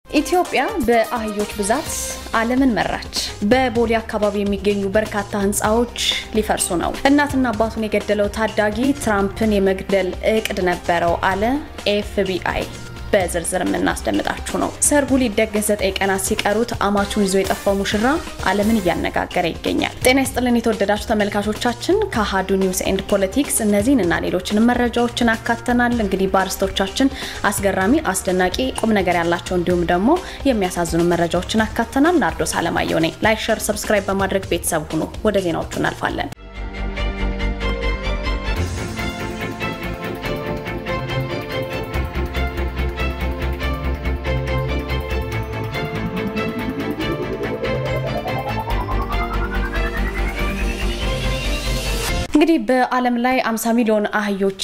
ኢትዮጵያ በአህዮች ብዛት ዓለምን መራች። በቦሌ አካባቢ የሚገኙ በርካታ ህንጻዎች ሊፈርሱ ነው። እናትና አባቱን የገደለው ታዳጊ ትራምፕን የመግደል እቅድ ነበረው አለ ኤፍቢአይ። በዝርዝር እናስደምጣችሁ ነው። ሰርጉ ሊደገስ 9 ቀናት ሲቀሩት አማቹን ይዞ የጠፋው ሙሽራ ዓለምን እያነጋገረ ይገኛል። ጤና ይስጥልን የተወደዳችሁ ተመልካቾቻችን፣ ከአሃዱ ኒውስ ኤንድ ፖለቲክስ እነዚህንና ሌሎችንም መረጃዎችን አካተናል። እንግዲህ ባርስቶቻችን አስገራሚ፣ አስደናቂ፣ ቁም ነገር ያላቸው እንዲሁም ደግሞ የሚያሳዝኑ መረጃዎችን አካተናል። ናርዶስ አለማየሁ ነኝ። ላይክ፣ ሼር፣ ሰብስክራይብ በማድረግ ቤተሰብ ሁኑ። ወደ ዜናዎቹ እናልፋለን። እንግዲህ በዓለም ላይ 50 ሚሊዮን አህዮች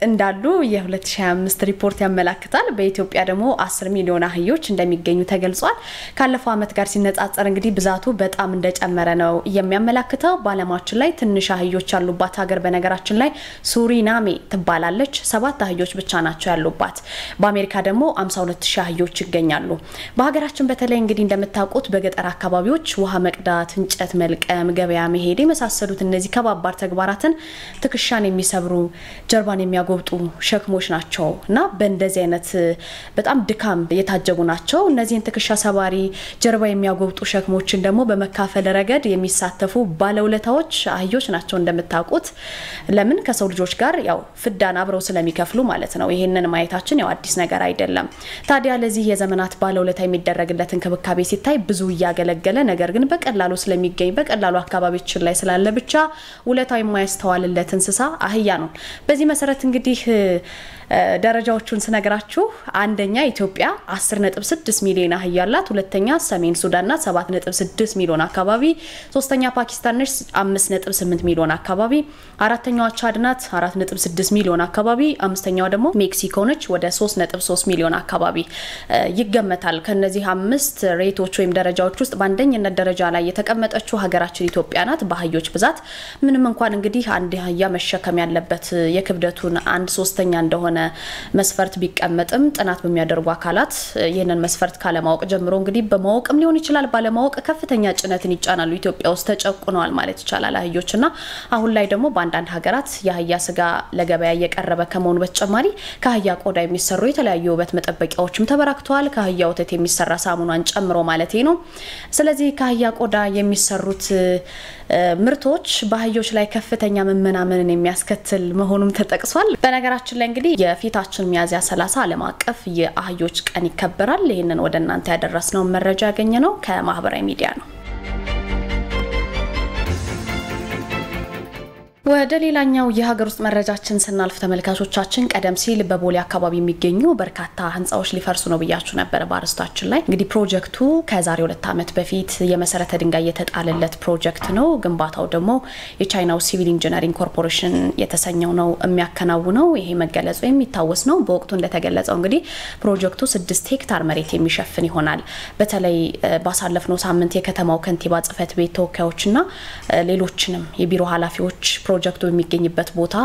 እንዳሉ የ2025 ሪፖርት ያመለክታል። በኢትዮጵያ ደግሞ 10 ሚሊዮን አህዮች እንደሚገኙ ተገልጿል። ካለፈው ዓመት ጋር ሲነጻጸር እንግዲህ ብዛቱ በጣም እንደጨመረ ነው የሚያመለክተው። በዓለማችን ላይ ትንሽ አህዮች ያሉባት ሀገር በነገራችን ላይ ሱሪናሜ ትባላለች። 7 አህዮች ብቻ ናቸው ያሉባት። በአሜሪካ ደግሞ 52000 አህዮች ይገኛሉ። በሀገራችን በተለይ እንግዲህ እንደምታውቁት በገጠር አካባቢዎች ውሃ መቅዳት፣ እንጨት መልቀም፣ ገበያ መሄድ የመሳሰሉት እነዚህ ከባባር ተግባራት ትክሻን የሚሰብሩ ጀርባን የሚያጎብጡ ሸክሞች ናቸው እና በእንደዚህ አይነት በጣም ድካም የታጀቡ ናቸው። እነዚህን ትክሻ ሰባሪ ጀርባ የሚያጎብጡ ሸክሞችን ደግሞ በመካፈል ረገድ የሚሳተፉ ባለውለታዎች አህዮች ናቸው። እንደምታውቁት ለምን ከሰው ልጆች ጋር ያው ፍዳን አብረው ስለሚከፍሉ ማለት ነው። ይሄንን ማየታችን ያው አዲስ ነገር አይደለም። ታዲያ ለዚህ የዘመናት ባለውለታ የሚደረግለት እንክብካቤ ሲታይ ብዙ ያገለገለ ነገር ግን በቀላሉ ስለሚገኝ በቀላሉ አካባቢችን ላይ ስላለ ብቻ ውለታው ተዋልለት እንስሳ አህያ ነው። በዚህ መሰረት እንግዲህ ደረጃዎቹን ስነግራችሁ አንደኛ ኢትዮጵያ 10.6 ሚሊዮን አህያ አላት። ሁለተኛ ሰሜን ሱዳን ናት 7.6 ሚሊዮን አካባቢ። ሶስተኛ ፓኪስታን ነች 5.8 ሚሊዮን አካባቢ። አራተኛዋ ቻድ ናት 4.6 ሚሊዮን አካባቢ። አምስተኛዋ ደግሞ ሜክሲኮ ነች ወደ 3.3 ሚሊዮን አካባቢ ይገመታል። ከነዚህ 5 ሬቶች ወይም ደረጃዎች ውስጥ በአንደኝነት ደረጃ ላይ የተቀመጠችው ሀገራችን ኢትዮጵያ ናት በአህዮች ብዛት። ምንም እንኳን እንግዲህ አንድ አህያ መሸከም ያለበት የክብደቱን 1/3 እንደሆነ መስፈርት ቢቀመጥም ጥናት በሚያደርጉ አካላት ይሄንን መስፈርት ካለማወቅ ጀምሮ እንግዲህ በማወቅም ሊሆን ይችላል ባለማወቅ ከፍተኛ ጭነትን ይጫናሉ። ኢትዮጵያ ውስጥ ተጨቁነዋል ማለት ይቻላል አህዮችና አሁን ላይ ደግሞ በአንዳንድ ሀገራት የአህያ ስጋ ለገበያ እየቀረበ ከመሆኑ በተጨማሪ ከአህያ ቆዳ የሚሰሩ የተለያዩ ውበት መጠበቂያዎችም ተበራክተዋል። ከአህያ ወተት የሚሰራ ሳሙናን ጨምሮ ማለት ነው። ስለዚህ ከአህያ ቆዳ የሚሰሩት ምርቶች በአህዮች ላይ ከፍተኛ መመናመንን የሚያስከትል መሆኑም ተጠቅሷል። በነገራችን ላይ እንግዲህ የፊታችን ሚያዝያ 30 ዓለም አቀፍ የአህዮች ቀን ይከበራል። ይሄንን ወደ እናንተ ያደረስነው መረጃ ያገኘነው ከማህበራዊ ሚዲያ ነው። ወደ ሌላኛው የሀገር ውስጥ መረጃችን ስናልፍ ተመልካቾቻችን ቀደም ሲል በቦሌ አካባቢ የሚገኙ በርካታ ህንጻዎች ሊፈርሱ ነው ብያችሁ ነበር ባርስታችን ላይ። እንግዲህ ፕሮጀክቱ ከዛሬ 2 ዓመት በፊት የመሰረተ ድንጋይ የተጣለለት ፕሮጀክት ነው። ግንባታው ደግሞ የቻይናው ሲቪል ኢንጂነሪንግ ኮርፖሬሽን የተሰኘው ነው የሚያከናውነው። ይሄ መገለጹ የሚታወስ ነው። በወቅቱ እንደተገለጸው እንግዲህ ፕሮጀክቱ 6 ሄክታር መሬት የሚሸፍን ይሆናል። በተለይ ባሳለፍነው ሳምንት የከተማው ከንቲባ ጽፈት ቤት ተወካዮችና ሌሎችንም የቢሮ ኃላፊዎች ፕሮጀክቱ የሚገኝበት ቦታ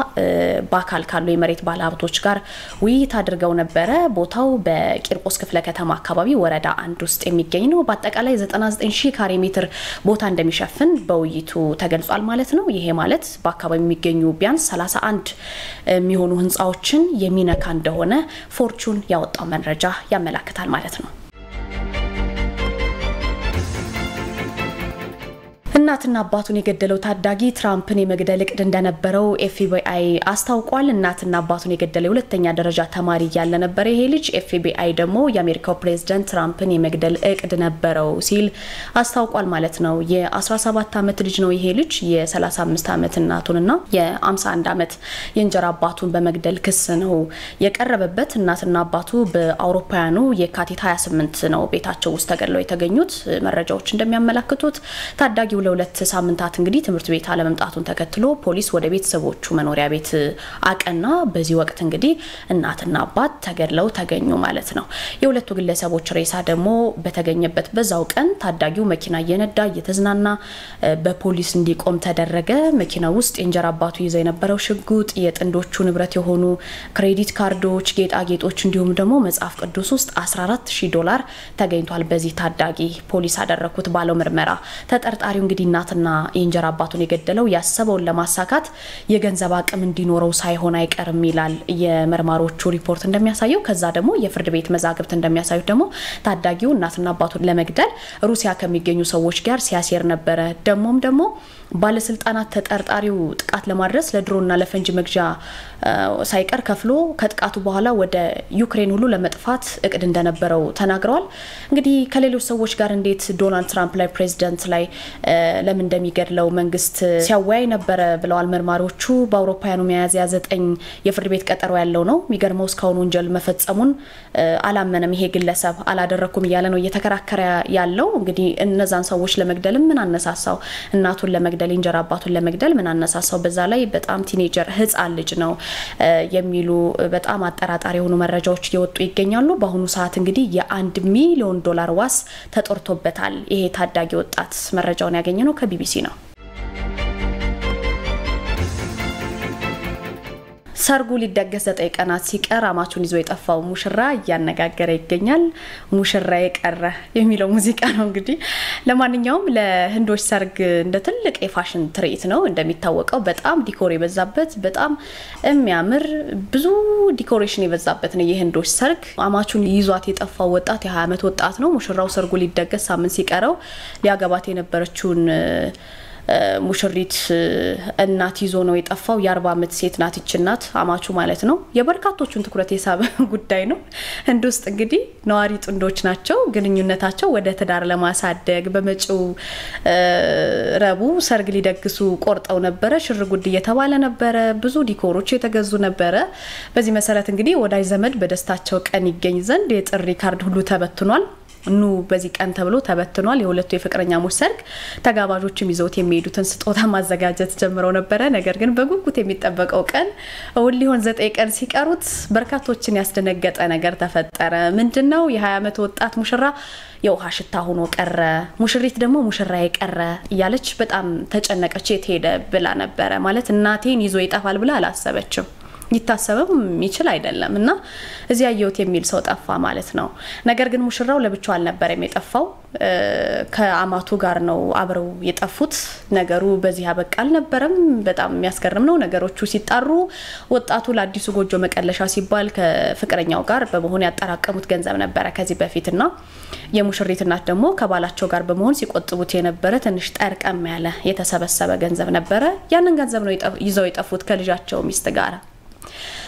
በአካል ካሉ የመሬት ባለሀብቶች ጋር ውይይት አድርገው ነበረ። ቦታው በቂርቆስ ክፍለ ከተማ አካባቢ ወረዳ 1 ውስጥ የሚገኝ ነው። በአጠቃላይ 99000 ካሬ ሜትር ቦታ እንደሚሸፍን በውይይቱ ተገልጿል ማለት ነው። ይሄ ማለት በአካባቢው የሚገኙ ቢያንስ 31 የሚሆኑ ህንጻዎችን የሚነካ እንደሆነ ፎርቹን ያወጣው መረጃ ያመለክታል ማለት ነው። እናትና አባቱን የገደለው ታዳጊ ትራምፕን የመግደል እቅድ እንደነበረው ኤፍቢአይ አስታውቋል። እናትና አባቱን የገደለው ሁለተኛ ደረጃ ተማሪ ያለ ነበር ይሄ ልጅ። ኤፍቢአይ ደግሞ የአሜሪካው ፕሬዝዳንት ትራምፕን የመግደል እቅድ ነበረው ሲል አስታውቋል ማለት ነው። የ17 ዓመት ልጅ ነው ይሄ ልጅ። የ35 ዓመት እናቱንና የ51 ዓመት የእንጀራ አባቱን በመግደል ክስ ነው የቀረበበት። እናትና አባቱ በአውሮፓውያኑ የካቲት 28 ነው ቤታቸው ውስጥ ተገድለው የተገኙት። መረጃዎች እንደሚያመለክቱት ታዳጊው ለሁለት ሳምንታት እንግዲህ ትምህርት ቤት አለመምጣቱን ተከትሎ ፖሊስ ወደ ቤተሰቦቹ መኖሪያ ቤት አቀና። በዚህ ወቅት እንግዲህ እናትና አባት ተገድለው ተገኙ ማለት ነው። የሁለቱ ግለሰቦች ሬሳ ደግሞ በተገኘበት በዛው ቀን ታዳጊው መኪና እየነዳ እየተዝናና በፖሊስ እንዲቆም ተደረገ። መኪና ውስጥ የእንጀራ አባቱ ይዘው የነበረው ሽጉጥ፣ የጥንዶቹ ንብረት የሆኑ ክሬዲት ካርዶች፣ ጌጣጌጦች እንዲሁም ደግሞ መጽሐፍ ቅዱስ ውስጥ $14,000 ተገኝቷል። በዚህ ታዳጊ ፖሊስ አደረኩት ባለው ምርመራ ተጠርጣሪው እንግዲህ እናትና የእንጀራ አባቱን የገደለው ያሰበውን ለማሳካት የገንዘብ አቅም እንዲኖረው ሳይሆን አይቀርም ይላል የመርማሮቹ ሪፖርት እንደሚያሳየው። ከዛ ደግሞ የፍርድ ቤት መዛግብት እንደሚያሳዩት ደግሞ ታዳጊው እናትና አባቱን ለመግደል ሩሲያ ከሚገኙ ሰዎች ጋር ሲያሴር ነበረ። ደግሞ ባለስልጣናት ተጠርጣሪው ጥቃት ለማድረስ ለድሮና ለፈንጂ መግዣ ሳይቀር ከፍሎ ከጥቃቱ በኋላ ወደ ዩክሬን ሁሉ ለመጥፋት እቅድ እንደነበረው ተናግረዋል። እንግዲህ ከሌሎች ሰዎች ጋር እንዴት ዶናልድ ትራምፕ ላይ ፕሬዚደንት ላይ ለምን እንደሚገድለው መንግስት ሲያወያይ ነበር ብለዋል መርማሪዎቹ። በአውሮፓውያኑ ሚያዝያ 9 የፍርድ ቤት ቀጠሮ ያለው ነው። የሚገርመው እስካሁን ወንጀል መፈጸሙን አላመነም። ይሄ ግለሰብ አላደረኩም እያለ ነው እየተከራከረ ያለው። እንግዲህ እነዛን ሰዎች ለመግደል ምን አነሳሳው? እናቱን ለመግደል እንጀራ አባቱን ለመግደል ምን አነሳሳው? በዛ ላይ በጣም ቲኔጀር ህፃን ልጅ ነው የሚሉ በጣም አጠራጣሪ የሆኑ መረጃዎች እየወጡ ይገኛሉ። በአሁኑ ሰዓት እንግዲህ $1 ሚሊዮን ዋስ ተጦርቶበታል ይሄ ታዳጊ ወጣት። መረጃውን ያገኘነው ከቢቢሲ ነው። ሰርጉ ሊደገስ 9 ቀናት ሲቀር አማቹን ይዞ የጠፋው ሙሽራ እያነጋገረ ይገኛል። ሙሽራ የቀረ የሚለው ሙዚቃ ነው እንግዲህ። ለማንኛውም ለህንዶች ሰርግ እንደ ትልቅ የፋሽን ትርኢት ነው። እንደሚታወቀው በጣም ዲኮር የበዛበት በጣም የሚያምር ብዙ ዲኮሬሽን የበዛበት ነው የህንዶች ሰርግ። አማቹን ይዟት የጠፋው ወጣት የ20 ዓመት ወጣት ነው። ሙሽራው ሰርጉ ሊደገስ ሳምንት ሲቀረው ሊያገባት የነበረችውን ሙሽሪት እናት ይዞ ነው የጠፋው። የ40 ዓመት ሴት ናት ይችናት አማቹ ማለት ነው። የበርካቶቹን ትኩረት የሳበ ጉዳይ ነው። ህንድ ውስጥ እንግዲህ ነዋሪ ጥንዶች ናቸው። ግንኙነታቸው ወደ ትዳር ለማሳደግ በመጪው ረቡዕ ሰርግ ሊደግሱ ቆርጠው ነበር። ሽርጉድ እየተባለ ነበር። ብዙ ዲኮሮች የተገዙ ነበር። በዚህ መሰረት እንግዲህ ወዳጅ ዘመድ በደስታቸው ቀን ይገኝ ዘንድ የጥሪ ካርድ ሁሉ ተበትኗል። ኑ በዚህ ቀን ተብሎ ተበትኗል። የሁለቱ የፍቅረኛሞች ሰርግ ተጋባዦችም ይዘውት የሚሄዱትን ስጦታ ማዘጋጀት ጀምረው ነበር። ነገር ግን በጉጉት የሚጠበቀው ቀን ሊሆን 9 ቀን ሲቀሩት በርካቶችን ያስደነገጠ ነገር ተፈጠረ። ምንድነው? የ20 ዓመት ወጣት ሙሽራ የውሃ ሽታ ሆኖ ቀረ። ሙሽሪት ደግሞ ሙሽራዬ ቀረ እያለች በጣም ተጨነቀች። የት ሄደ ብላ ነበር ማለት እናቴን ይዞ ይጣፋል ብላ አላሰበችም። ይታሰበም ይችል አይደለም እና እዚያ ያየውት የሚል ሰው ጠፋ ማለት ነው። ነገር ግን ሙሽራው ለብቻው አልነበረም የጠፋው ከአማቱ ጋር ነው አብረው የጠፉት። ነገሩ በዚህ አበቃ አልነበረም። በጣም የሚያስገርም ነው። ነገሮቹ ሲጣሩ ወጣቱ ለአዲሱ ጎጆ መቀለሻ ሲባል ከፍቅረኛው ጋር በመሆን ያጠራቀሙት ገንዘብ ነበር ከዚህ በፊትና የሙሽሪት እናት ደግሞ ከባላቸው ጋር በመሆን ሲቆጥቡት የነበረ ትንሽ ጠርቀም ያለ የተሰበሰበ ገንዘብ ነበር። ያንን ገንዘብ ነው ይዘው የጠፉት ከልጃቸው ሚስት ጋር።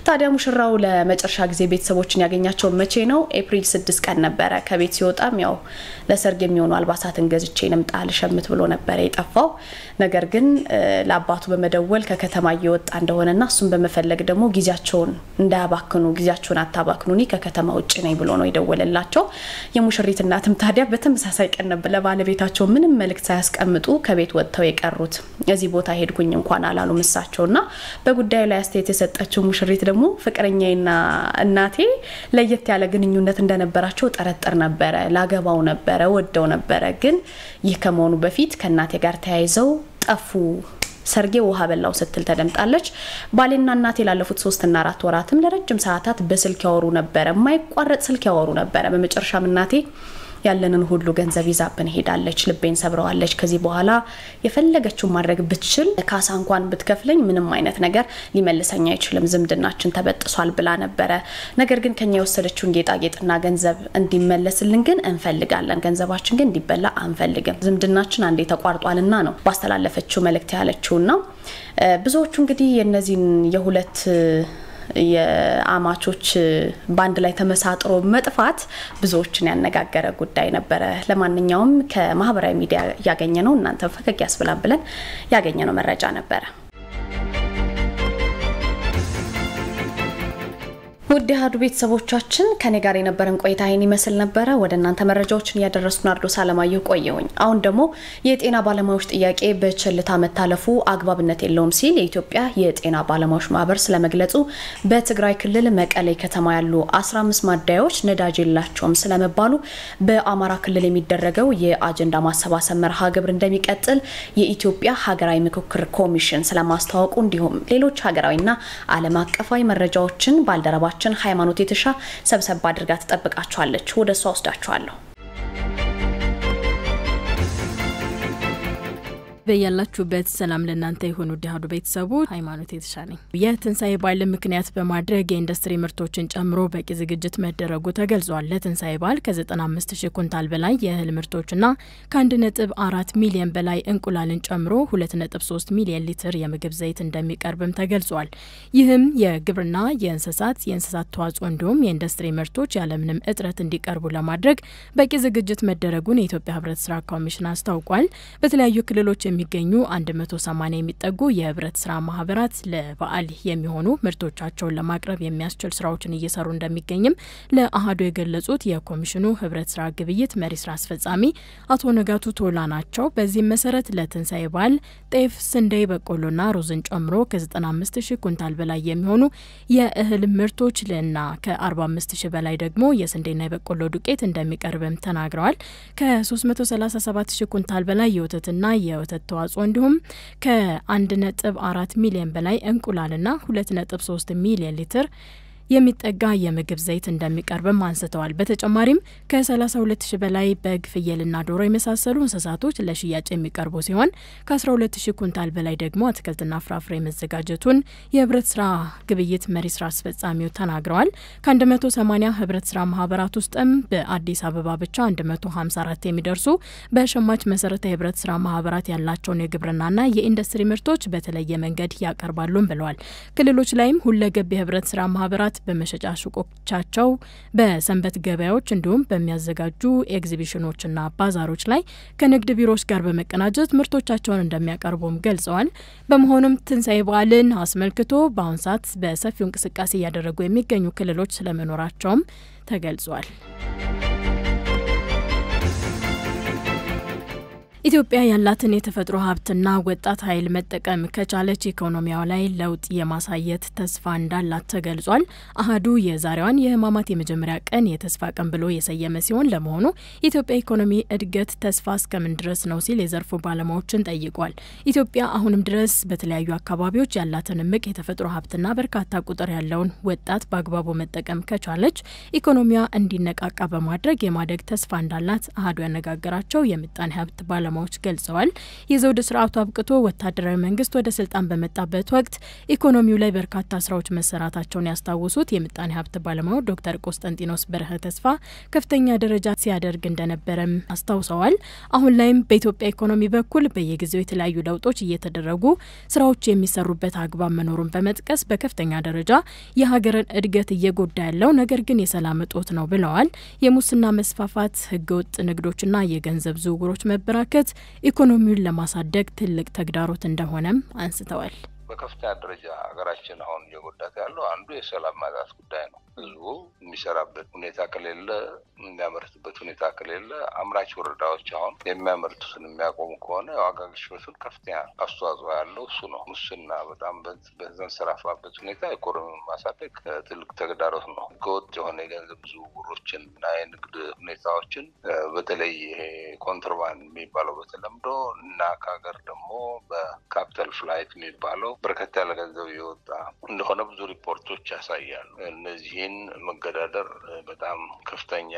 ታዲያ ሙሽራው ለመጨረሻ ጊዜ ቤተሰቦችን ያገኛቸው መቼ ነው? ኤፕሪል 6 ቀን ነበር። ከቤት ሲወጣም ያው ለሰርግ የሚሆኑ አልባሳትን ገዝቼ ልምጣ ልሸምት ብሎ ነበር የጠፋው። ነገር ግን ለአባቱ በመደወል ከከተማ እየወጣ እንደሆነና እሱን በመፈለግ ደግሞ ጊዜያቸውን እንዳያባክኑ ጊዜያቸውን አታባክኑኒ ከከተማ ውጭ ነኝ ብሎ ነው የደወለላቸው። የሙሽሪት እናትም ታዲያ በተመሳሳይ ቀን ነበር ለባለቤታቸው ምንም መልእክት ሳያስቀምጡ ከቤት ወጥተው የቀሩት። እዚህ ቦታ ሄድኩኝ እንኳን አላሉ ምሳቸውና በጉዳዩ ላይ አስተያየት የሰጠችው ሙሽሪት ደግሞ ፍቅረኛዬና እናቴ ለየት ያለ ግንኙነት እንደነበራቸው ጠረጥር ነበር። ላገባው ነበር ወደው ነበር። ግን ይህ ከመሆኑ በፊት ከናቴ ጋር ተያይዘው ጠፉ። ሰርጌ ውሃ በላው ስትል ተደምጣለች። ባሌና እናቴ ላለፉት 3 እና 4 ወራትም ለረጅም ሰዓታት በስልክ ያወሩ ነበር። የማይቋረጥ ስልክ ያወሩ ነበር። በመጨረሻም እናቴ ያለንን ሁሉ ገንዘብ ይዛብን ሄዳለች። ልቤን ሰብረዋለች። ከዚህ በኋላ የፈለገችው ማድረግ ብትችል ካሳ እንኳን ብትከፍለኝ ምንም አይነት ነገር ሊመልሰኛ አይችልም። ዝምድናችን ተበጥሷል ብላ ነበር። ነገር ግን ከኛ የወሰደችውን ጌጣጌጥና ገንዘብ እንዲመለስልን ግን እንፈልጋለን። ገንዘባችን ግን እንዲበላ አንፈልግም። ዝምድናችን አንዴ ተቋርጧልና ነው ባስተላለፈችው መልእክት ያለችውና ብዙዎቹ እንግዲህ የነዚህን የሁለት የአማቾች ባንድ ላይ ተመሳጥሮ መጥፋት ብዙዎችን ያነጋገረ ጉዳይ ነበር። ለማንኛውም ከማህበራዊ ሚዲያ ያገኘነው እናንተ ፈቀቅ ያስብላን ብለን ያገኘነው መረጃ ነበር። ውድ ውድ አሃዱ ቤተሰቦቻችን ከኔ ጋር የነበረን ቆይታ ይሄን ይመስል ነበር። ወደ እናንተ መረጃዎችን ያደረስኩ ናርዶስ አለማየሁ ቆየሁኝ። አሁን ደግሞ የጤና ባለሙያዎች ጥያቄ በቸልታ መታለፉ አግባብነት የለውም ሲል የኢትዮጵያ የጤና ባለሙያዎች ማህበር ስለመግለጹ፣ በትግራይ ክልል መቀሌ ከተማ ያሉ 15 ማደያዎች ነዳጅ የላቸውም ስለመባሉ፣ በአማራ ክልል የሚደረገው የአጀንዳ ማሰባሰብ መርሃ ግብር እንደሚቀጥል የኢትዮጵያ ሀገራዊ ምክክር ኮሚሽን ስለማስተዋወቁ፣ እንዲሁም ሌሎች ሀገራዊና ዓለም አቀፋዊ መረጃዎችን ባልደረባችን ሃይማኖት የተሻ ሰብሰብ አድርጋ ተጠብቃችኋለች። ወደ እሷ ወስዳችኋለሁ። በያላችሁበት ሰላም ለእናንተ ይሁን። ውድ አሃዱ ቤተሰቦች ሃይማኖት የተሻነኝ። የትንሳኤ በዓል ምክንያት በማድረግ የኢንዱስትሪ ምርቶችን ጨምሮ በቂ ዝግጅት መደረጉ ተገልጿል። ለትንሳኤ በዓል ከ95000 ኩንታል በላይ የእህል ምርቶችና ከ1.4 ሚሊዮን በላይ እንቁላልን ጨምሮ 2.3 ሚሊዮን ሊትር የምግብ ዘይት እንደሚቀርብም ተገልጿል። ይህም የግብርና የእንስሳት ተዋጽኦ እንዲሁም የኢንዱስትሪ ምርቶች ያለምንም እጥረት እንዲቀርቡ ለማድረግ በቂ ዝግጅት መደረጉን የኢትዮጵያ ህብረት ስራ ኮሚሽን አስታውቋል። በተለያዩ ክልሎች የሚገኙ 180 የሚጠጉ የህብረት ስራ ማህበራት ለበዓል የሚሆኑ ምርቶቻቸውን ለማቅረብ የሚያስችል ስራዎችን እየሰሩ እንደሚገኝም ለአሃዱ የገለጹት የኮሚሽኑ ህብረት ስራ ግብይት መሪ ስራ አስፈጻሚ አቶ ነጋቱ ቶላ ናቸው። በዚህ መሰረት ለትንሳኤ በዓል ጤፍ፣ ስንዴ፣ በቆሎና ሩዝን ጨምሮ ከ95000 ኩንታል በላይ የሚሆኑ የእህል ምርቶች ለና ከ45000 በላይ ደግሞ የስንዴና የበቆሎ ዱቄት እንደሚቀርብም ተናግረዋል። ከ337000 ኩንታል በላይ የወተትና የወተት ተዋጽኦ እንዲሁም ከ1.4 ሚሊዮን በላይ እንቁላልና 2.3 ሚሊዮን ሊትር የሚጠጋ የምግብ ዘይት እንደሚቀርብም አንስተዋል። በተጨማሪም ከ32000 በላይ በግ፣ ፍየልና ዶሮ የመሳሰሉ እንስሳቶች ለሽያጭ የሚቀርቡ ሲሆን ከ12000 ኩንታል በላይ ደግሞ አትክልትና ፍራፍሬ መዘጋጀቱን የህብረት ስራ ግብይት መሪ ስራ አስፈጻሚው ተናግረዋል። ከ180 ህብረት ስራ ማህበራት ውስጥም በአዲስ አበባ ብቻ 154 የሚደርሱ በሸማች መሰረታዊ ህብረት ስራ ማህበራት ያላቸውን የግብርናና የኢንዱስትሪ ምርቶች በተለየ መንገድ ያቀርባሉም ብለዋል። ክልሎች ላይም ሁለገብ የህብረት ስራ ማህበራት በመሸጫ ሱቆቻቸው በሰንበት ገበያዎች እንዲሁም በሚያዘጋጁ ኤግዚቢሽኖችና ባዛሮች ላይ ከንግድ ቢሮዎች ጋር በመቀናጀት ምርቶቻቸውን እንደሚያቀርቡም ገልጸዋል። በመሆኑም ትንሳኤ በዓልን አስመልክቶ በአሁን ሰዓት በሰፊው እንቅስቃሴ እያደረጉ የሚገኙ ክልሎች ስለመኖራቸውም ተገልጿል። ኢትዮጵያ ያላትን የተፈጥሮ ሀብትና ወጣት ኃይል መጠቀም ከቻለች ኢኮኖሚያው ላይ ለውጥ የማሳየት ተስፋ እንዳላት ተገልጿል። አሃዱ የዛሬዋን የህማማት የመጀመሪያ ቀን የተስፋ ቀን ብሎ የሰየመ ሲሆን ለመሆኑ የኢትዮጵያ ኢኮኖሚ እድገት ተስፋ እስከምን ድረስ ነው ሲል የዘርፉ ባለሙያዎችን ጠይቋል። ኢትዮጵያ አሁንም ድረስ በተለያዩ አካባቢዎች ያላትን እምቅ የተፈጥሮ ሀብትና በርካታ ቁጥር ያለውን ወጣት በአግባቡ መጠቀም ከቻለች ኢኮኖሚያ እንዲነቃቃ በማድረግ የማደግ ተስፋ እንዳላት አሃዱ ያነጋገራቸው የምጣኔ ሀብት ባለሙያዎች ገልጸዋል። የዘውድ ስርዓቱ አብቅቶ ወታደራዊ መንግስት ወደ ስልጣን በመጣበት ወቅት ኢኮኖሚው ላይ በርካታ ስራዎች መሰራታቸውን ያስታወሱት የምጣኔ ሀብት ባለሙያው ዶክተር ቆስጠንጢኖስ በረሀ ተስፋ ከፍተኛ ደረጃ ሲያደርግ እንደነበረም አስታውሰዋል። አሁን ላይም በኢትዮጵያ ኢኮኖሚ በኩል በየጊዜው የተለያዩ ለውጦች እየተደረጉ ስራዎች የሚሰሩበት አግባብ መኖሩን በመጥቀስ በከፍተኛ ደረጃ የሀገርን እድገት እየጎዳ ያለው ነገር ግን የሰላም እጦት ነው ብለዋል። የሙስና መስፋፋት፣ ህገወጥ ንግዶችና የገንዘብ ዝውውሮች መበራከት ኢኮኖሚውን ለማሳደግ ትልቅ ተግዳሮት እንደሆነም አንስተዋል። በከፍተኛ ደረጃ ሀገራችን አሁን እየጎዳት ያለው አንዱ የሰላም ማጣት ጉዳይ ነው። ህዝቡ የሚሰራበት ሁኔታ ከሌለ፣ የሚያመርትበት ሁኔታ ከሌለ፣ አምራች ወረዳዎች አሁን የሚያመርቱትን የሚያቆሙ ከሆነ የዋጋ ግሽበቱን ከፍተኛ አስተዋጽኦ ያለው እሱ ነው። ሙስና በጣም በተንሰራፋበት ሁኔታ ኢኮኖሚውን ማሳደግ ትልቅ ተግዳሮት ነው። ህገወጥ የሆነ የገንዘብ ዝውውሮችን እና የንግድ ሁኔታዎችን በተለይ ይሄ ኮንትሮባንድ የሚባለው በተለምዶ እና ከሀገር ደግሞ በካፒታል ፍላይት የሚባለው በርከት ያለ ገንዘብ የወጣ እንደሆነ ብዙ ሪፖርቶች ያሳያሉ። እነዚህን መገዳደር በጣም ከፍተኛ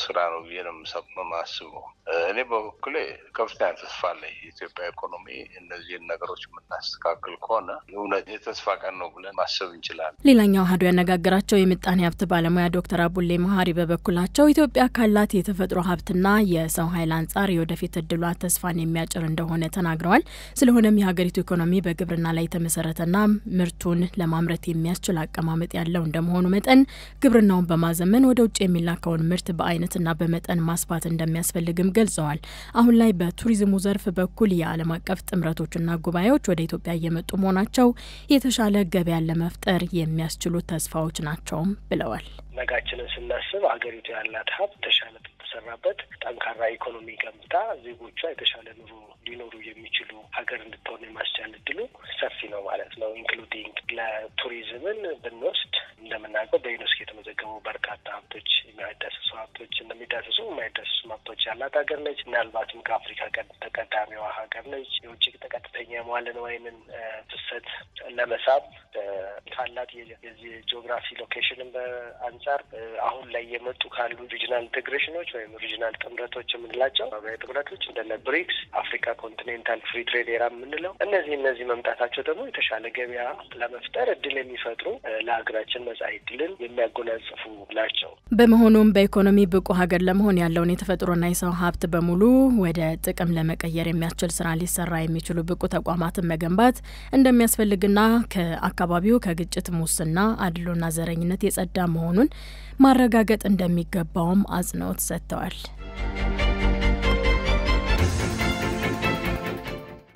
ስራ ነው ብዬ ነው የማስበው። እኔ በበኩሌ ከፍተኛ ተስፋ አለኝ። የኢትዮጵያ ኢኮኖሚ እነዚህን ነገሮች የምናስተካክል ከሆነ እውነት የተስፋ ቀን ነው ብለን ማሰብ እንችላለን። ሌላኛው አሃዱ ያነጋገራቸው የምጣኔ ሀብት ባለሙያ ዶክተር አቡሌ መሀሪ በበኩላቸው ኢትዮጵያ ካላት የተፈጥሮ ሀብትና የሰው ኃይል አንጻር የወደፊት እድሏ ተስፋን የሚያጭር እንደሆነ ተናግረዋል። ስለሆነም የሀገሪቱ ኢኮኖሚ በግብርና ላይ የተመሰረተና ምርቱን ለማምረት የሚያስችል አቀማመጥ ያለው እንደመሆኑ መጠን ግብርናውን በማዘመን ወደ ውጭ የሚላከውን ምርት በአይነትና በመጠን ማስፋት እንደሚያስፈልግም ገልጸዋል። አሁን ላይ በቱሪዝሙ ዘርፍ በኩል የዓለም አቀፍ ጥምረቶችና ጉባኤዎች ወደ ኢትዮጵያ እየመጡ መሆናቸው የተሻለ ገበያን ለመፍጠር የሚያስችሉ ተስፋዎች ናቸው ብለዋል። ነጋችንን ስናስብ ሀገሪቱ ያላት ሀብት ተሻለ ተሰራበት ጠንካራ ኢኮኖሚ ገንብታ ዜጎቿ የተሻለ ኑሮ ሊኖሩ የሚችሉ ሀገር እንድትሆን የማስቻል እድሉ ሰፊ ነው ማለት ነው። ኢንክሉዲንግ ለቱሪዝምን ብንወስድ እንደምናውቀው በዩኔስኮ የተመዘገቡ በርካታ ሀብቶች የሚዳሰሱ ሀብቶች እንደሚዳሰሱ የማይዳሰሱ ሀብቶች ያላት ሀገር ነች። ምናልባትም ከአፍሪካ ተቀዳሚዋ ሀገር ነች። የውጭ ቀጥተኛ መዋለ ንዋይን ፍሰት ለመሳብ ካላት የዚህ ጂኦግራፊ ሎኬሽንን በአንጻር አሁን ላይ የመጡ ካሉ ሪጂናል ኢንቴግሬሽኖች ወይም ሪጂናል ጥምረቶች የምንላቸው አብራሪ ጥምረቶች እንደነ ብሪክስ፣ አፍሪካ ኮንቲኔንታል ፍሪ ትሬድ ኤራ የምንለው እነዚህ መምጣታቸው ደግሞ የተሻለ ገበያ ለመፍጠር እድል የሚፈጥሩ ለሀገራችን መጻኢ ዕድልን የሚያጎናጽፉ ናቸው። በመሆኑም በኢኮኖሚ ብቁ ሀገር ለመሆን ያለውን የተፈጥሮና የሰው ሀብት በሙሉ ወደ ጥቅም ለመቀየር የሚያስችል ስራ ሊሰራ የሚችሉ ብቁ ተቋማትን መገንባት እንደሚያስፈልግና ከአካባቢው ከግጭት፣ ሙስና፣ አድሎና ዘረኝነት የጸዳ መሆኑን ማረጋገጥ እንደሚገባውም አጽንኦት ሰጥተዋል።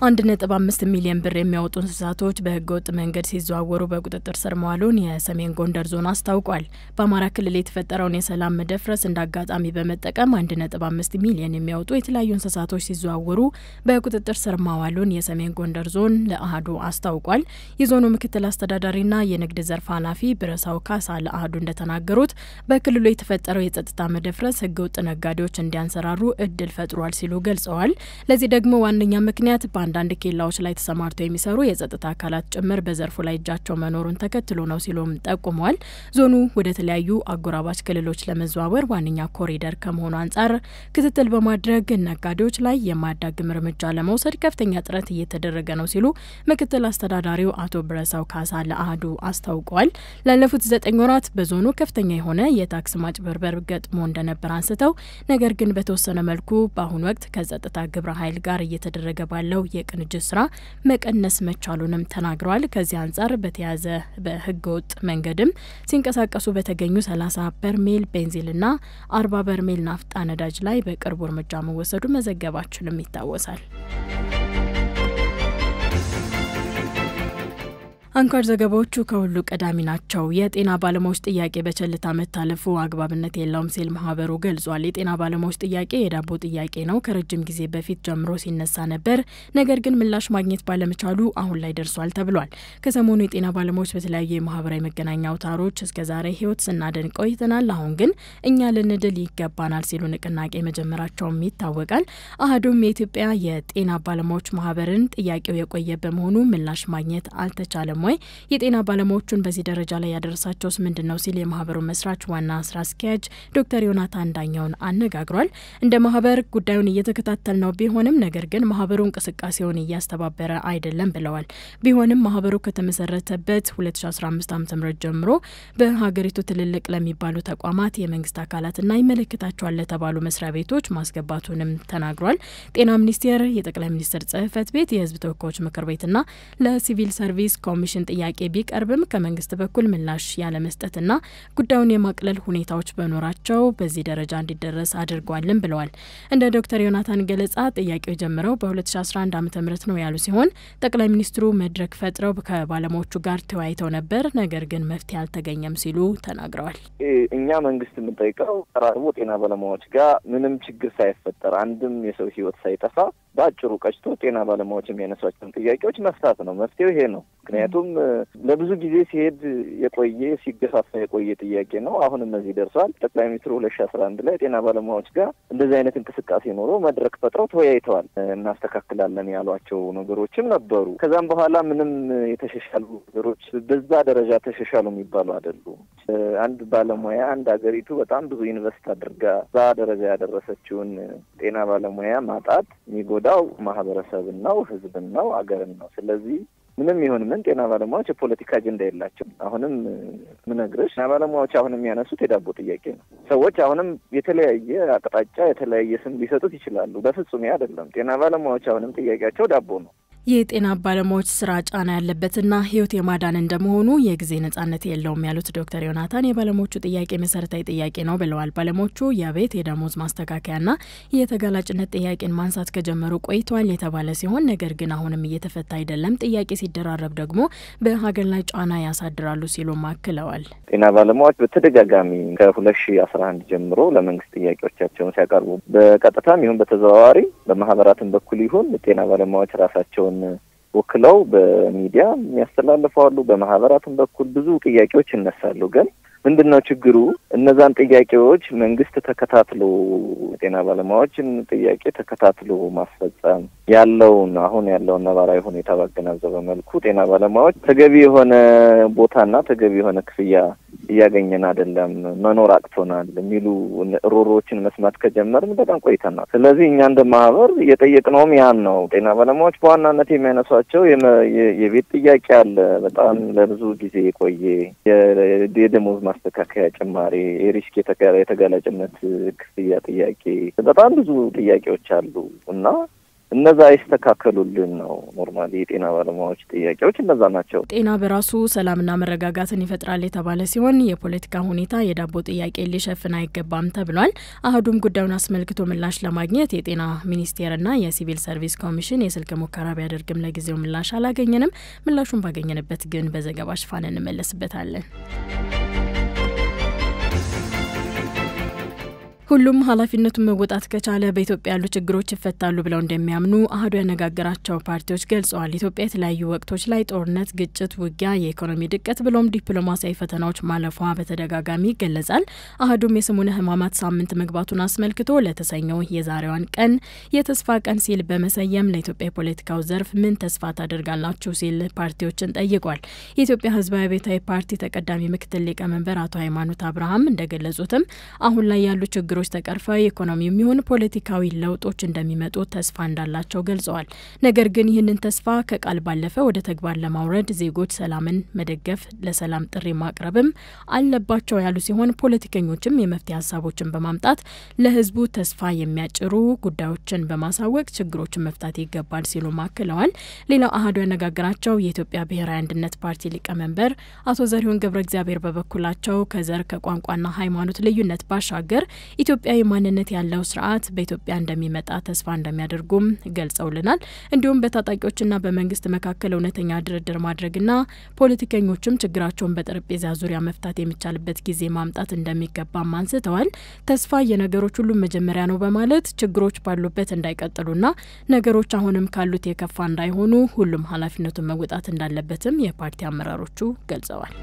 1.5 ሚሊዮን ብር የሚያወጡ እንስሳቶች በህገወጥ መንገድ ሲዘዋወሩ በቁጥጥር ስር መዋሉን የሰሜን ጎንደር ዞን አስታውቋል። በአማራ ክልል የተፈጠረውን የሰላም መደፍረስ እንዳጋጣሚ በመጠቀም 1.5 ሚሊዮን የሚያወጡ የተለያዩ እንስሳቶች ሲዘዋወሩ በቁጥጥር ስር መዋሉን የሰሜን ጎንደር ዞን ለአሃዱ አስታውቋል። የዞኑ ምክትል አስተዳዳሪና የንግድ ዘርፍ ኃላፊ ብረሳው ካሳ ለአሃዱ እንደተናገሩት በክልሉ የተፈጠረው የጸጥታ መደፍረስ ህገወጥ ነጋዴዎች እንዲያንሰራሩ እድል ፈጥሯል ሲሉ ገልጸዋል። ለዚህ ደግሞ ዋነኛ ምክንያት አንዳንድ ኬላዎች ላይ ተሰማርተው የሚሰሩ የጸጥታ አካላት ጭምር በዘርፉ ላይ እጃቸው መኖሩን ተከትሎ ነው ሲሉም ጠቁመዋል። ዞኑ ወደ ተለያዩ አጎራባች ክልሎች ለመዘዋወር ዋነኛ ኮሪደር ከመሆኑ አንጻር ክትትል በማድረግ ነጋዴዎች ላይ የማያዳግም እርምጃ ለመውሰድ ከፍተኛ ጥረት እየተደረገ ነው ሲሉ ምክትል አስተዳዳሪው አቶ ብረሳው ካሳ ለአሃዱ አስታውቀዋል። ላለፉት 9 ወራት በዞኑ ከፍተኛ የሆነ የታክስ ማጭበርበር ገጥሞ እንደነበር አንስተው ነገር ግን በተወሰነ መልኩ በአሁኑ ወቅት ከጸጥታ ግብረ ኃይል ጋር እየተደረገ ባለው የቅንጅት ስራ መቀነስ መቻሉንም ተናግረዋል። ከዚህ አንጻር በተያዘ በህገወጥ መንገድም ሲንቀሳቀሱ በተገኙ 30 በርሜል ቤንዚልና 40 በርሜል ናፍጣ ነዳጅ ላይ በቅርቡ እርምጃ መወሰዱ መዘገባችንም ይታወሳል። አንኳር ዘገባዎቹ ከሁሉ ቀዳሚ ናቸው። የጤና ባለሙያዎች ጥያቄ በቸልታ መታለፉ አግባብነት የለውም ሲል ማህበሩ ገልጿል። የጤና ባለሙያዎች ጥያቄ የዳቦ ጥያቄ ነው። ከረጅም ጊዜ በፊት ጀምሮ ሲነሳ ነበር። ነገር ግን ምላሽ ማግኘት ባለመቻሉ አሁን ላይ ደርሷል ተብሏል። ከሰሞኑ የጤና ባለሙያዎች በተለያዩ የማህበራዊ መገናኛ አውታሮች እስከዛሬ ህይወት ስናደን ቆይተናል፣ አሁን ግን እኛ ልንድል ይገባናል ሲሉ ንቅናቄ መጀመራቸውም ይታወቃል። አሃዱም የኢትዮጵያ የጤና ባለሙያዎች ማህበርን ጥያቄው የቆየ በመሆኑ ምላሽ ማግኘት አልተቻለም ወይ የጤና ባለሙያዎቹን በዚህ ደረጃ ላይ ያደረሳቸውስ ምንድነው ሲል የማህበሩ መስራች ዋና ስራ አስኪያጅ ዶክተር ዮናታን ዳኛውን አነጋግሯል። እንደ ማህበር ጉዳዩን እየተከታተል ነው ቢሆንም ነገር ግን ማህበሩ እንቅስቃሴውን እያስተባበረ አይደለም ብለዋል። ቢሆንም ማህበሩ ከተመሰረተበት 2015 ዓ.ም ጀምሮ በሀገሪቱ ትልልቅ ለሚባሉ ተቋማት የመንግስት አካላትና ይመለከታቸዋል ለተባሉ መስሪያ ቤቶች ማስገባቱንም ተናግሯል። ጤና ሚኒስቴር፣ የጠቅላይ ሚኒስትር ጽህፈት ቤት፣ የህዝብ ተወካዮች ምክር ቤትና ለሲቪል ሰርቪስ ኮሚሽን ጥያቄ ቢቀርብም ከመንግስት በኩል ምላሽ ያለ መስጠትና ጉዳዩን የማቅለል ሁኔታዎች በኖራቸው በዚህ ደረጃ እንዲደረስ አድርጓልም ብለዋል። እንደ ዶክተር ዮናታን ገለጻ ጥያቄው የጀመረው በ2011 ዓ.ም ነው ያሉ ሲሆን ጠቅላይ ሚኒስትሩ መድረክ ፈጥረው ከባለሙያዎቹ ጋር ተወያይተው ነበር፣ ነገር ግን መፍትሄ አልተገኘም ሲሉ ተናግረዋል። እኛ መንግስት የምንጠይቀው ተራርቦ ጤና ባለሙያዎች ጋር ምንም ችግር ሳይፈጠር አንድም የሰው ህይወት ሳይጠፋ ባጭሩ ቀጭቶ ጤና ባለሙያዎች የሚያነሷቸውን ጥያቄዎች መፍታት ነው። መፍትሄው ይሄ ነው። ምክንያቱም ለብዙ ጊዜ ሲሄድ የቆየ ሲገፋፋ የቆየ ጥያቄ ነው። አሁንም እዚህ ደርሷል። ጠቅላይ ሚኒስትሩ 2011 ላይ ጤና ባለሙያዎች ጋር እንደዚህ አይነት እንቅስቃሴ ኖሮ መድረክ ፈጥረው ተወያይተዋል። እናስተካክላለን ያሏቸው ነገሮችም ነበሩ። ከዛም በኋላ ምንም የተሻሻሉ ነገሮች በዛ ደረጃ ተሻሻሉ የሚባሉ አይደሉም። አንድ ባለሙያ አንድ ሀገሪቱ በጣም ብዙ ኢንቨስት አድርጋ ዛ ደረጃ ያደረሰችውን ጤና ባለሙያ ማጣት የሚጎዳው ማህበረሰብን ነው፣ ህዝብን ነው፣ አገርን ነው። ስለዚህ ምንም ይሁን ምን ጤና ባለሙያዎች የፖለቲካ አጀንዳ የላቸውም። አሁንም ምነግርሽ ጤና ባለሙያዎች አሁንም የሚያነሱት የዳቦ ጥያቄ ነው። ሰዎች አሁንም የተለያየ አቅጣጫ የተለያየ ስም ሊሰጡት ይችላሉ። በፍጹም አይደለም። ጤና ባለሙያዎች አሁንም ጥያቄያቸው ዳቦ ነው። የጤና ባለሙያዎች ስራ ጫና ያለበትና ህይወት የማዳን እንደመሆኑ የጊዜ ነጻነት የለውም ያሉት ዶክተር ዮናታን የባለሙያዎቹ ጥያቄ መሰረታዊ ጥያቄ ነው ብለዋል። ባለሙያዎቹ የቤት የደሞዝ ማስተካከያና የተጋላጭነት ጥያቄን ማንሳት ከጀመሩ ቆይቷል የተባለ ሲሆን ነገር ግን አሁንም እየተፈታ አይደለም፣ ጥያቄ ሲደራረብ ደግሞ በሀገር ላይ ጫና ያሳድራሉ ሲሉ ማክለዋል። ጤና ባለሙያዎች በተደጋጋሚ ከ2011 ጀምሮ ለመንግስት ጥያቄዎቻቸውን ሲያቀርቡ በቀጥታም ይሁን በተዘዋዋሪ በማህበራትም በኩል ይሁን ጤና ባለሙያዎች ራሳቸው ወክለው በሚዲያ የሚያስተላልፋሉ። በማህበራትም በኩል ብዙ ጥያቄዎች ይነሳሉ። ግን ምንድነው ችግሩ? እነዛን ጥያቄዎች መንግስት ተከታትሎ ጤና ባለሙያዎችን ጥያቄ ተከታትሎ ማስፈጸም አሁን ያለውን ነባራዊ ሁኔታ ባገናዘበ መልኩ ጤና ባለሙያዎች ተገቢ የሆነ ቦታና ተገቢ የሆነ ክፍያ እያገኘን አይደለም፣ መኖር አቅቶናል የሚሉ ሮሮዎችን መስማት ከጀመርን በጣም ቆይተናል። ስለዚህ እኛ እንደ ማህበር እየጠየቅነውም ያን ነው። ጤና ባለሙያዎች በዋናነት የሚያነሷቸው የቤት ጥያቄ አለ፣ በጣም ለብዙ ጊዜ የቆየ የደሞዝ ማስተካከያ ጭማሪ፣ የሪስክ የተጋላጭነት ክፍያ ጥያቄ፣ በጣም ብዙ ጥያቄዎች አሉ እና እነዛ ይስተካከሉልን ነው። ኖርማሊ የጤና ባለሙያዎች ጥያቄዎች እነዛ ናቸው። ጤና በራሱ ሰላምና መረጋጋትን ይፈጥራል የተባለ ሲሆን የፖለቲካ ሁኔታ የዳቦ ጥያቄ ሊሸፍን አይገባም ተብሏል። አህዱም ጉዳዩን አስመልክቶ ምላሽ ለማግኘት የጤና ሚኒስቴርና የሲቪል ሰርቪስ ኮሚሽን የስልክ ሙከራ ቢያደርግም ለጊዜው ምላሽ አላገኘንም። ምላሹን ባገኘንበት ግን በዘገባ ሽፋን እንመለስበታለን። ሁሉም ኃላፊነቱን መወጣት ከቻለ በኢትዮጵያ ያሉ ችግሮች ይፈታሉ ብለው እንደሚያምኑ አህዱ ያነጋገራቸው ፓርቲዎች ገልጸዋል። ኢትዮጵያ የተለያዩ ወቅቶች ላይ ጦርነት፣ ግጭት፣ ውጊያ፣ የኢኮኖሚ ድቀት ብሎም ዲፕሎማሲያዊ ፈተናዎች ማለፏ በተደጋጋሚ ይገለጻል። አህዱም የሰሙነ ሕማማት ሳምንት መግባቱን አስመልክቶ ለተሰኘው የዛሬዋን ቀን የተስፋ ቀን ሲል በመሰየም ለኢትዮጵያ የፖለቲካው ዘርፍ ምን ተስፋ ታደርጋላችሁ ሲል ፓርቲዎችን ጠይቋል። የኢትዮጵያ ሕዝባዊ አብዮታዊ ፓርቲ ተቀዳሚ ምክትል ሊቀመንበር አቶ ሃይማኖት አብርሃም እንደገለጹትም አሁን ላይ ያሉ ችግሮች ተቀርፈው ኢኮኖሚው የሚሆን ፖለቲካዊ ለውጦች እንደሚመጡ ተስፋ እንዳላቸው ገልጸዋል። ነገር ግን ይህንን ተስፋ ከቃል ባለፈ ወደ ተግባር ለማውረድ ዜጎች ሰላምን መደገፍ፣ ለሰላም ጥሪ ማቅረብም አለባቸው ያሉ ሲሆን ፖለቲከኞችም የመፍትሄ ሀሳቦችን በማምጣት ለህዝቡ ተስፋ የሚያጭሩ ጉዳዮችን በማሳወቅ ችግሮችን መፍታት ይገባል ሲሉ ማክለዋል። ሌላው አህዱ ያነጋገራቸው የኢትዮጵያ ብሔራዊ አንድነት ፓርቲ ሊቀመንበር አቶ ዘሪሁን ገብረ እግዚአብሔር በበኩላቸው ከዘር ከቋንቋና ሃይማኖት ልዩነት ባሻገር ኢትዮጵያዊ ማንነት ያለው ስርዓት በኢትዮጵያ እንደሚመጣ ተስፋ እንደሚያደርጉም ገልጸውልናል። እንዲሁም በታጣቂዎችና በመንግስት መካከል እውነተኛ ድርድር ማድረግና ፖለቲከኞችም ችግራቸውን በጠረጴዛ ዙሪያ መፍታት የሚቻልበት ጊዜ ማምጣት እንደሚገባም አንስተዋል። ተስፋ የነገሮች ሁሉ መጀመሪያ ነው በማለት ችግሮች ባሉበት እንዳይቀጥሉና ነገሮች አሁንም ካሉት የከፋ እንዳይሆኑ ሁሉም ኃላፊነቱን መወጣት እንዳለበትም የፓርቲ አመራሮቹ ገልጸዋል።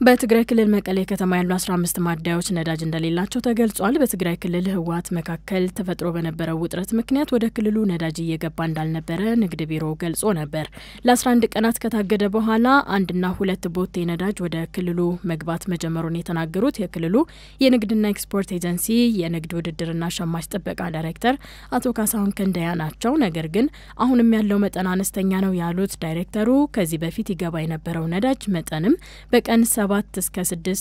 በትግራይ ክልል መቀሌ ከተማ ያሉ 15 ማደያዎች ነዳጅ እንደሌላቸው ተገልጿል። በትግራይ ክልል ህወሓት መካከል ተፈጥሮ በነበረው ውጥረት ምክንያት ወደ ክልሉ ነዳጅ እየገባ እንዳልነበረ ንግድ ቢሮ ገልጾ ነበር። ለ11 ቀናት ከታገደ በኋላ 1ና 2 ቦቴ ነዳጅ ወደ ክልሉ መግባት መጀመሩን የተናገሩት የክልሉ የንግድና ኤክስፖርት ኤጀንሲ የንግድ ውድድርና ሸማች ጥበቃ ዳይሬክተር አቶ ካሳሁን ከንደያ ናቸው። ነገር ግን አሁንም ያለው መጠን አነስተኛ ነው ያሉት ዳይሬክተሩ ከዚህ በፊት ይገባ የነበረው ነዳጅ መጠንም በቀን 7 እስከ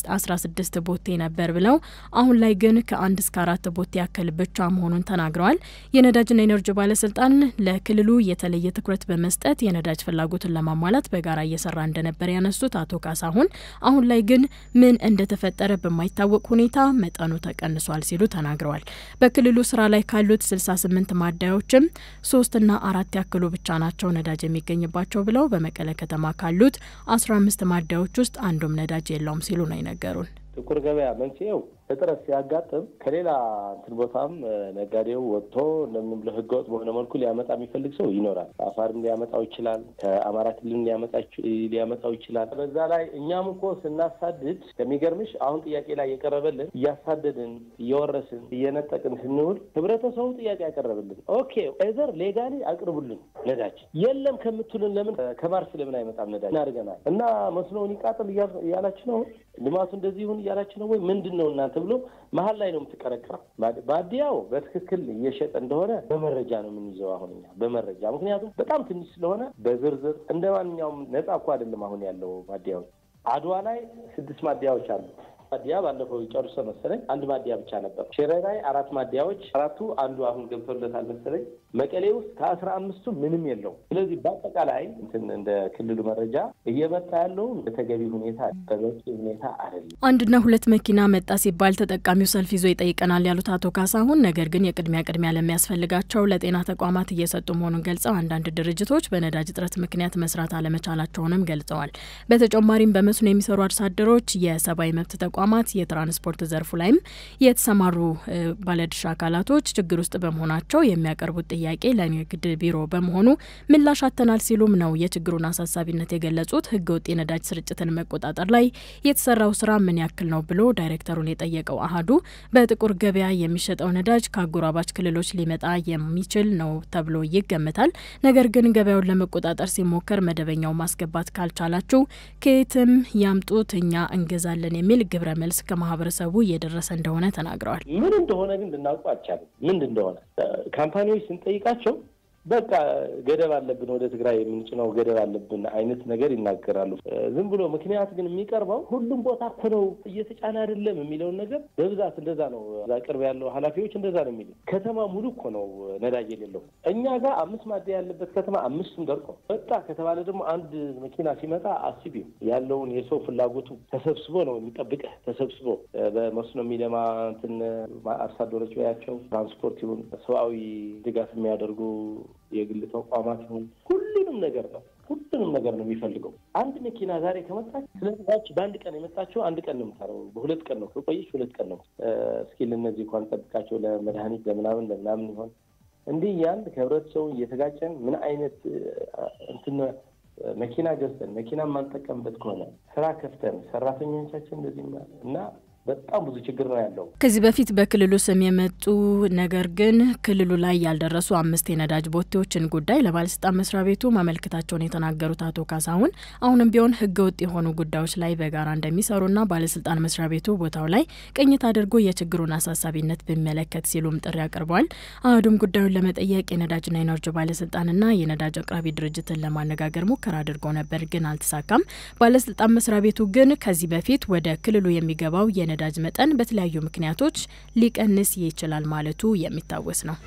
16 ቦቴ ነበር ብለው አሁን ላይ ግን ከ1 እስከ 4 ቦቴ ያክል ብቻ መሆኑን ተናግረዋል። የነዳጅና ኢነርጂ ባለስልጣን ለክልሉ የተለየ ትኩረት በመስጠት የነዳጅ ፍላጎትን ለማሟላት በጋራ እየሰራ እንደነበር ያነሱት አቶ ካሳሁን አሁን ላይ ግን ምን እንደተፈጠረ በማይታወቅ ሁኔታ መጠኑ ተቀንሷል ሲሉ ተናግረዋል። በክልሉ ስራ ላይ ካሉት 68 ማደያዎችም 3ና 4 ያክሉ ብቻ ናቸው ነዳጅ የሚገኝባቸው ብለው በመቀለ ከተማ ካሉት 15 ማደያዎች ውስጥ አንዱም ነዳጅ የለውም ሲሉ ነው የነገሩን። ጥቁር ገበያ መንስኤው እጥረት ሲያጋጥም ከሌላ ቦታም ነጋዴው ወጥቶ እንደምን ብሎ ህገወጥ በሆነ መልኩ ሊያመጣ የሚፈልግ ሰው ይኖራል። አፋርም ሊያመጣው ይችላል፣ ከአማራ ክልልም ሊያመጣው ይችላል። በዛ ላይ እኛም እኮ ስናሳድድ ከሚገርምሽ አሁን ጥያቄ ላይ የቀረበልን እያሳደድን እየወረስን እየነጠቅን ስንውል ህብረተሰቡ ጥያቄ ያቀረበልን ኦኬ ኤዘር ሌጋሊ አቅርቡልን ነዳጅ የለም ከምትሉን ለምን ከማርስ ለምን አይመጣም ነዳጅ እናድርገናል እና መስኖውን ይቃጥል እያላችሁ ነው፣ ልማቱ እንደዚህ ይሁን እያላችሁ ነው ወይ ምንድነው እናንተ ብሎ መሀል ላይ ነው የምትቀረቀረው። ባዲያው በትክክል እየሸጠ እንደሆነ በመረጃ ነው የምንይዘው አሁን እኛ በመረጃ ምክንያቱም በጣም ትንሽ ስለሆነ በዝርዝር እንደማንኛውም ነፃ እኮ አይደለም አሁን ያለው ባዲያው። አድዋ ላይ 6 ማዲያዎች አሉ። ማዲያ ባለፈው ጨርሶ መሰለኝ አንድ ማዲያ ብቻ ነበር። ሽሬ ላይ 4 ማዲያዎች 4ቱ አንዱ አሁን ገብቶለታል መሰለኝ። መቀሌ ውስጥ ከ15ቱ ምንም የለው። ስለዚህ በአጠቃላይ እንደ ክልሉ መረጃ እየመጣ ያለው በተገቢ ሁኔታ በበቂ ሁኔታ አይደለም። አንድና ሁለት መኪና መጣ ሲባል ተጠቃሚው ሰልፍ ይዞ ይጠይቀናል ያሉት አቶ ካሳሁን ነገር ግን የቅድሚያ ለሚያስፈልጋቸው ለጤና ተቋማት እየሰጡ መሆኑን ገልጸው አንዳንድ ድርጅቶች በነዳጅ እጥረት ምክንያት መስራት አለመቻላቸውንም ገልጸዋል። በተጨማሪም በመስኖ የሚሰሩ አርሶ አደሮች የሰብአዊ መብት ተቋማት የትራንስፖርት ዘርፉ ላይም የተሰማሩ ባለድርሻ አካላቶች ችግር ውስጥ በመሆናቸው የሚያቀርቡት ጥያቄ ለንግድ ቢሮ በመሆኑ ምላሽ አተናል ሲሉም ነው የችግሩን አሳሳቢነት የገለጹት። ህገወጥ የነዳጅ ስርጭትን መቆጣጠር ላይ የተሰራው ስራ ምን ያክል ነው ብሎ ዳይሬክተሩን የጠየቀው አሃዱ በጥቁር ገበያ የሚሸጠው ነዳጅ ከአጎራባች ክልሎች ሊመጣ የሚችል ነው ተብሎ ይገመታል። ነገር ግን ገበያውን ለመቆጣጠር ሲሞከር መደበኛው ማስገባት ካልቻላችሁ ከየትም ያምጡት እኛ እንገዛለን የሚል ግብረ መልስ ከማህበረሰቡ እየደረሰ እንደሆነ ተናግረዋል። ምን እንደሆነ ግን ልናውቅ አልቻለም። ምን እንደሆነ ካምፓኒዎች ስንጠይቃቸው በቃ ገደብ አለብን ወደ ትግራይ የምንጭነው ገደብ አለብን አይነት ነገር ይናገራሉ። ዝም ብሎ ምክንያት ግን የሚቀርበው ሁሉም ቦታ ነው እየተጫነ አይደለም የሚለው ነገር በብዛት እንደዛ ነው። ቅርብ ያለው ኃላፊዎች እንደዛ ነው የሚሉት። ከተማ ሙሉ እኮ ነው ነዳጅ የሌለው። እኛ ጋር 5 ማደያ ያለበት ከተማ 5ም ደርቆ በቃ ከተባለ ደግሞ አንድ መኪና ሲመጣ አስቢው ያለውን የሰው ፍላጎቱ ተሰብስቦ ነው የሚጠብቀው። ተሰብስቦ በመስኖ የሚለማ እንትን አርሶ አደሮች ያቸው ትራንስፖርት ይሁን ሰዋዊ ድጋፍ የሚያደርጉ የግል ተቋማት ሁሉንም ነገር ነው የሚፈልገው። አንድ መኪና ዛሬ ከመጣች ስለዚህ በአንድ ቀን የመጣችው አንድ ቀን ነው የምታረው፣ በሁለት ቀን ነው ቆይሽ፣ 2 ቀን ነው። እስኪ ለነዚህ እንኳን ጠብቃቸው ለመድኃኒት ለምናምን ይሆን እንዲህ ያን ከህብረተሰቡ እየተጋጨን ምን አይነት እንትን መኪና ገዝተን መኪና ማንጠቀምበት ከሆነ ስራ ከፍተን ሰራተኞቻችን እንደዚህ እና በጣም ብዙ ችግር ነው ያለው። ከዚህ በፊት በክልሉ ስም የመጡ ነገር ግን ክልሉ ላይ ያልደረሱ 5 የነዳጅ ቦቴዎችን ጉዳይ ለባለስልጣን መስሪያ ቤቱ ማመልከታቸውን የተናገሩት አቶ ካሳሁን አሁንም ቢሆን ህገወጥ የሆኑ ጉዳዮች ላይ በጋራ እንደሚሰሩና ባለስልጣን መስሪያ ቤቱ ቦታው ላይ ቅኝት አድርጎ የችግሩን አሳሳቢነት በሚመለከት ሲሉም ጥሪ አቅርበዋል። አሁንም ጉዳዩን ለመጠየቅ የነዳጅና ኢነርጂ ባለስልጣንና የነዳጅ አቅራቢ ድርጅትን ለማነጋገር ሙከራ አድርጎ ነበር ግን አልተሳካም። ባለስልጣን መስሪያ ቤቱ ግን ከዚህ በፊት ወደ ክልሉ የሚገባው የነዳጅ መጠን በተለያዩ ምክንያቶች ሊቀንስ ይችላል ማለቱ የሚታወስ ነው።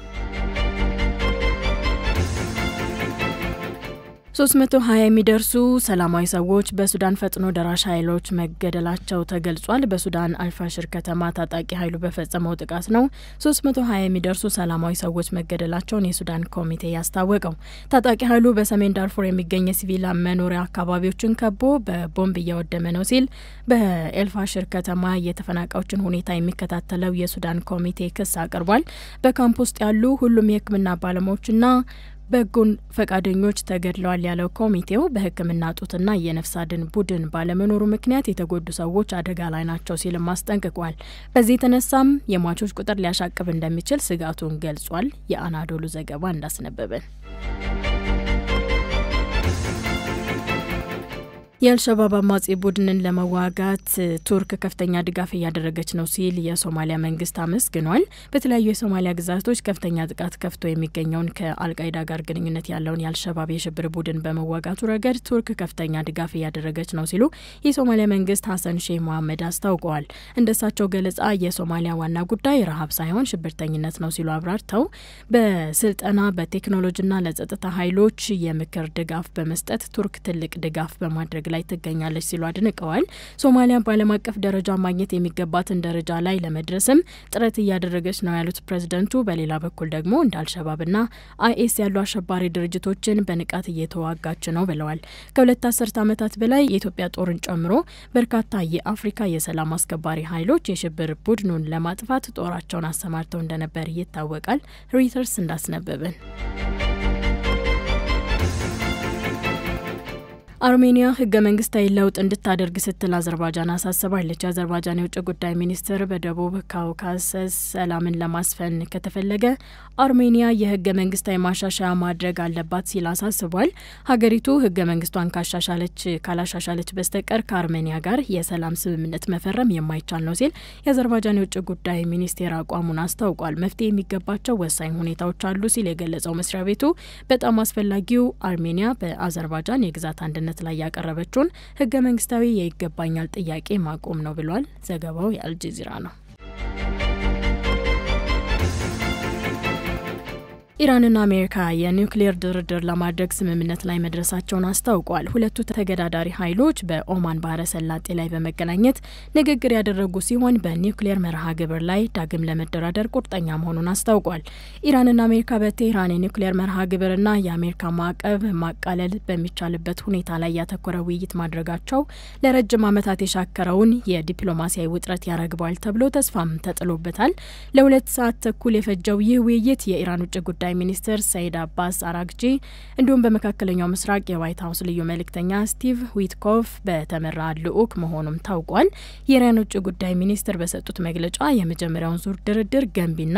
320 የሚደርሱ ሰላማዊ ሰዎች በሱዳን ፈጥኖ ደራሽ ኃይሎች መገደላቸው ተገልጿል። በሱዳን አልፋሽር ከተማ ታጣቂ ኃይሉ በፈጸመው ጥቃት ነው 320 የሚደርሱ ሰላማዊ ሰዎች መገደላቸውን የሱዳን ኮሚቴ ያስታወቀው። ታጣቂ ኃይሉ በሰሜን ዳርፉር የሚገኝ ሲቪል መኖሪያ አካባቢዎችን ከቦ በቦምብ እያወደመ ነው ሲል በኤልፋሽር ከተማ የተፈናቃዮችን ሁኔታ የሚከታተለው የሱዳን ኮሚቴ ክስ አቅርቧል። በካምፕ ውስጥ ያሉ ሁሉም የሕክምና ባለሙያዎችና በጎን ፈቃደኞች ተገድለዋል ያለው ኮሚቴው በሕክምና ጡትና የነፍስ አድን ቡድን ባለመኖሩ ምክንያት የተጎዱ ሰዎች አደጋ ላይ ናቸው ሲልም አስጠንቅቋል። በዚህ የተነሳም የሟቾች ቁጥር ሊያሻቅብ እንደሚችል ስጋቱን ገልጿል። የአናዶሉ ዘገባ እንዳስነበበን የአልሸባብ አማጺ ቡድንን ለመዋጋት ቱርክ ከፍተኛ ድጋፍ እያደረገች ነው ሲል የሶማሊያ መንግስት አመስግኗል። በተለያዩ የሶማሊያ ግዛቶች ከፍተኛ ጥቃት ከፍቶ የሚገኘውን ከአልቃይዳ ጋር ግንኙነት ያለውን የአልሸባብ የሽብር ቡድን በመዋጋቱ ረገድ ቱርክ ከፍተኛ ድጋፍ እያደረገች ነው ሲሉ የሶማሊያ መንግስት ሐሰን ሼህ መሐመድ አስታውቀዋል። እንደሳቸው ገለጻ የሶማሊያ ዋና ጉዳይ ረሃብ ሳይሆን ሽብርተኝነት ነው ሲሉ አብራርተው በስልጠና በቴክኖሎጂና ለጸጥታ ኃይሎች የምክር ድጋፍ በመስጠት ቱርክ ትልቅ ድጋፍ በማድረግ ላይ ትገኛለች ሲሉ አድንቀዋል። ሶማሊያ በዓለም አቀፍ ደረጃ ማግኘት የሚገባትን ደረጃ ላይ ለመድረስም ጥረት እያደረገች ነው ያሉት ፕሬዝዳንቱ በሌላ በኩል ደግሞ እንደ አልሸባብና አይኤስ ያሉ አሸባሪ ድርጅቶችን በንቃት እየተዋጋች ነው ብለዋል። ከ2 አስርት ዓመታት በላይ የኢትዮጵያ ጦርን ጨምሮ በርካታ የአፍሪካ የሰላም አስከባሪ ኃይሎች የሽብር ቡድኑን ለማጥፋት ጦራቸውን አሰማርተው እንደነበር ይታወቃል። ሮይተርስ እንዳስነበበን አርሜኒያ ህገ መንግስታዊ ለውጥ እንድታደርግ ስትል አዘርባይጃን አሳስባለች። የአዘርባይጃን የውጭ ጉዳይ ሚኒስትር በደቡብ ካውካሰስ ሰላምን ለማስፈን ከተፈለገ አርሜኒያ የህገ መንግስታዊ ማሻሻያ ማድረግ አለባት ሲል አሳስቧል። ሀገሪቱ ህገ መንግስቷን ካላሻሻለች በስተቀር ከአርሜኒያ ጋር የሰላም ስምምነት መፈረም የማይቻል ነው ሲል የአዘርባይጃን የውጭ ጉዳይ ሚኒስቴር አቋሙን አስታውቋል። መፍትሄ የሚገባቸው ወሳኝ ሁኔታዎች አሉ ሲል የገለጸው መስሪያ ቤቱ በጣም አስፈላጊው አርሜኒያ በአዘርባይጃን የግዛት አንድነት ስምምነት ላይ ያቀረበችውን ህገ መንግስታዊ የይገባኛል ጥያቄ ማቆም ነው ብሏል። ዘገባው የአልጀዚራ ነው። ኢራንና አሜሪካ የኒውክሌር ድርድር ለማድረግ ስምምነት ላይ መድረሳቸውን አስታውቋል። ሁለቱ ተገዳዳሪ ኃይሎች በኦማን ባህረ ሰላጤ ላይ በመገናኘት ንግግር ያደረጉ ሲሆን በኒውክሌር መርሃ ግብር ላይ ዳግም ለመደራደር ቁርጠኛ መሆኑን አስታውቋል። ኢራንና አሜሪካ በቴህራን የኒውክሌር መርሃ ግብርና የአሜሪካ ማዕቀብ ማቃለል በሚቻልበት ሁኔታ ላይ ያተኮረ ውይይት ማድረጋቸው ለረጅም ዓመታት የሻከረውን የዲፕሎማሲያዊ ውጥረት ያረግባል ተብሎ ተስፋም ተጥሎበታል። ለ2 ሰዓት ተኩል የፈጀው ይህ ውይይት የኢራን ውጭ ጉዳይ ሚኒስትር ሰይድ አባስ አራግጂ እንዲሁም በመካከለኛው ምስራቅ የዋይት ሀውስ ልዩ መልእክተኛ ስቲቭ ዊትኮፍ በተመራ ልዑክ መሆኑም ታውቋል። የኢራን ውጭ ጉዳይ ሚኒስትር በሰጡት መግለጫ የመጀመሪያውን ዙር ድርድር ገንቢና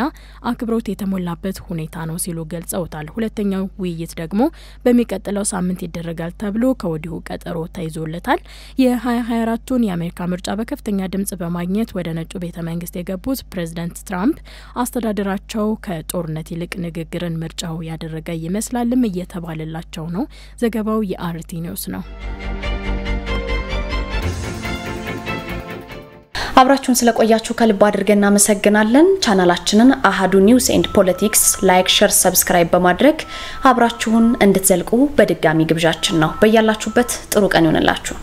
አክብሮት የተሞላበት ሁኔታ ነው ሲሉ ገልጸውታል። ሁለተኛው ውይይት ደግሞ በሚቀጥለው ሳምንት ይደረጋል ተብሎ ከወዲሁ ቀጠሮ ተይዞለታል። የ2024ቱን የአሜሪካ ምርጫ በከፍተኛ ድምጽ በማግኘት ወደ ነጩ ቤተ መንግስት የገቡት ፕሬዚዳንት ትራምፕ አስተዳደራቸው ከጦርነት ይልቅ ንግግርን ምርጫው ያደረገ ይመስላልም እየተባለላቸው ነው። ዘገባው የአርቲ ኒውስ ነው። አብራችሁን ስለቆያችሁ ከልብ አድርገን እናመሰግናለን። ቻናላችንን አሃዱ ኒውስ ኤንድ ፖለቲክስ ላይክ፣ ሼር፣ ሰብስክራይብ በማድረግ አብራችሁን እንድትዘልቁ በድጋሚ ግብዣችን ነው። በያላችሁበት ጥሩ ቀን ይሁንላችሁ።